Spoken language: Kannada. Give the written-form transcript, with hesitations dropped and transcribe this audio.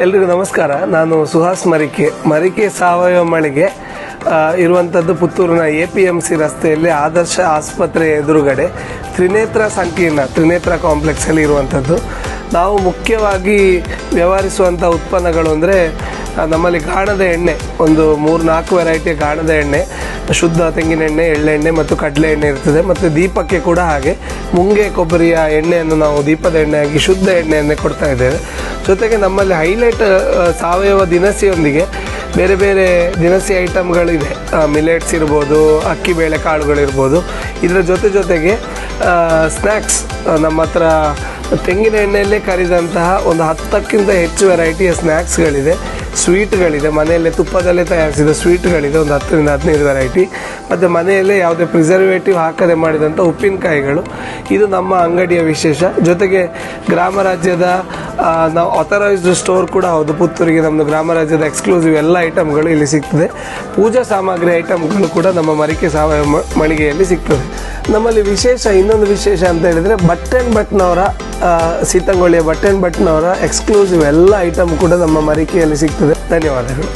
ಎಲ್ರಿಗೂ ನಮಸ್ಕಾರ. ನಾನು ಸುಹಾಸ್ ಮರಿಕೆ ಸಾವಯವ ಮಳಿಗೆ ಇರುವಂಥದ್ದು ಪುತ್ತೂರಿನ APMC ರಸ್ತೆಯಲ್ಲಿ ಆದರ್ಶ ಆಸ್ಪತ್ರೆ ಎದುರುಗಡೆ ತ್ರಿನೇತ್ರ ಕಾಂಪ್ಲೆಕ್ಸಲ್ಲಿ ಇರುವಂಥದ್ದು. ನಾವು ಮುಖ್ಯವಾಗಿ ವ್ಯವಹರಿಸುವಂಥ ಉತ್ಪನ್ನಗಳು ಅಂದರೆ ನಮ್ಮಲ್ಲಿ ಗಾಣದ ಎಣ್ಣೆ, ಒಂದು 3-4 ವೆರೈಟಿಯ ಗಾಣದ ಎಣ್ಣೆ, ಶುದ್ಧ ತೆಂಗಿನೆಣ್ಣೆ, ಎಳ್ಳೆಣ್ಣೆ ಮತ್ತು ಕಡಲೆ ಎಣ್ಣೆ ಇರ್ತದೆ. ಮತ್ತು ದೀಪಕ್ಕೆ ಕೂಡ ಹಾಗೆ ಮುಂಗೆ ಕೊಬ್ಬರಿಯ ಎಣ್ಣೆಯನ್ನು ನಾವು ದೀಪದ ಎಣ್ಣೆಯಾಗಿ ಶುದ್ಧ ಎಣ್ಣೆಯನ್ನೇ ಕೊಡ್ತಾ ಇದ್ದೇವೆ. ಜೊತೆಗೆ ನಮ್ಮಲ್ಲಿ ಹೈಲೈಟ್ ಸಾವಯವ ದಿನಸಿಯೊಂದಿಗೆ ಬೇರೆ ಬೇರೆ ದಿನಸಿ ಐಟಮ್ಗಳಿದೆ. ಮಿಲೆಟ್ಸ್ ಇರ್ಬೋದು, ಅಕ್ಕಿ ಬೇಳೆ ಕಾಳುಗಳಿರ್ಬೋದು. ಇದರ ಜೊತೆಗೆ ಸ್ನ್ಯಾಕ್ಸ್ ನಮ್ಮ ಹತ್ರ ತೆಂಗಿನ ಎಣ್ಣೆಯಲ್ಲೇ ಕರಿದಂತಹ ಒಂದು 10ಕ್ಕಿಂತ ಹೆಚ್ಚು ವೆರೈಟಿಯ ಸ್ನ್ಯಾಕ್ಸ್ಗಳಿದೆ. ಸ್ವೀಟ್ಗಳಿದೆ, ಮನೆಯಲ್ಲೇ ತುಪ್ಪದಲ್ಲೇ ತಯಾರಿಸಿದ ಸ್ವೀಟ್ಗಳಿದೆ, ಒಂದು 10-15 ವೆರೈಟಿ. ಮತ್ತು ಮನೆಯಲ್ಲೇ ಯಾವುದೇ ಪ್ರಿಸರ್ವೇಟಿವ್ ಹಾಕದೆ ಮಾಡಿದಂಥ ಉಪ್ಪಿನಕಾಯಿಗಳು. ಇದು ನಮ್ಮ ಅಂಗಡಿಯ ವಿಶೇಷ. ಜೊತೆಗೆ ಗ್ರಾಮ ರಾಜ್ಯದ ನಾವು ಆಥರೈಸ್ಡ್ ಸ್ಟೋರ್ ಕೂಡ ಹೌದು. ಪುತ್ತೂರಿಗೆ ನಮ್ಮದು ಗ್ರಾಮ ರಾಜ್ಯದ ಎಕ್ಸ್ಕ್ಲೂಸಿವ್ ಎಲ್ಲ ಐಟಮ್ಗಳು ಇಲ್ಲಿ ಸಿಗ್ತದೆ. ಪೂಜಾ ಸಾಮಗ್ರಿ ಐಟಮ್ಗಳು ಕೂಡ ನಮ್ಮ ಮರಿಕೆ ಸಾವಯವ ಮಳಿಗೆಯಲ್ಲಿ ಸಿಗ್ತದೆ. ನಮ್ಮಲ್ಲಿ ಇನ್ನೊಂದು ವಿಶೇಷ ಅಂತ ಹೇಳಿದರೆ ಬಟ್ಟೆನವರ ಸೀತಂಗೊಳ್ಳಿಯ ಬಟ್ಟೆನವರ ಎಕ್ಸ್ಕ್ಲೂಸಿವ್ ಎಲ್ಲ ಐಟಮ್ ಕೂಡ ನಮ್ಮ ಮರಿಕೆಯಲ್ಲಿ ಸಿಗ್ತದೆ. ಧನ್ಯವಾದಗಳು.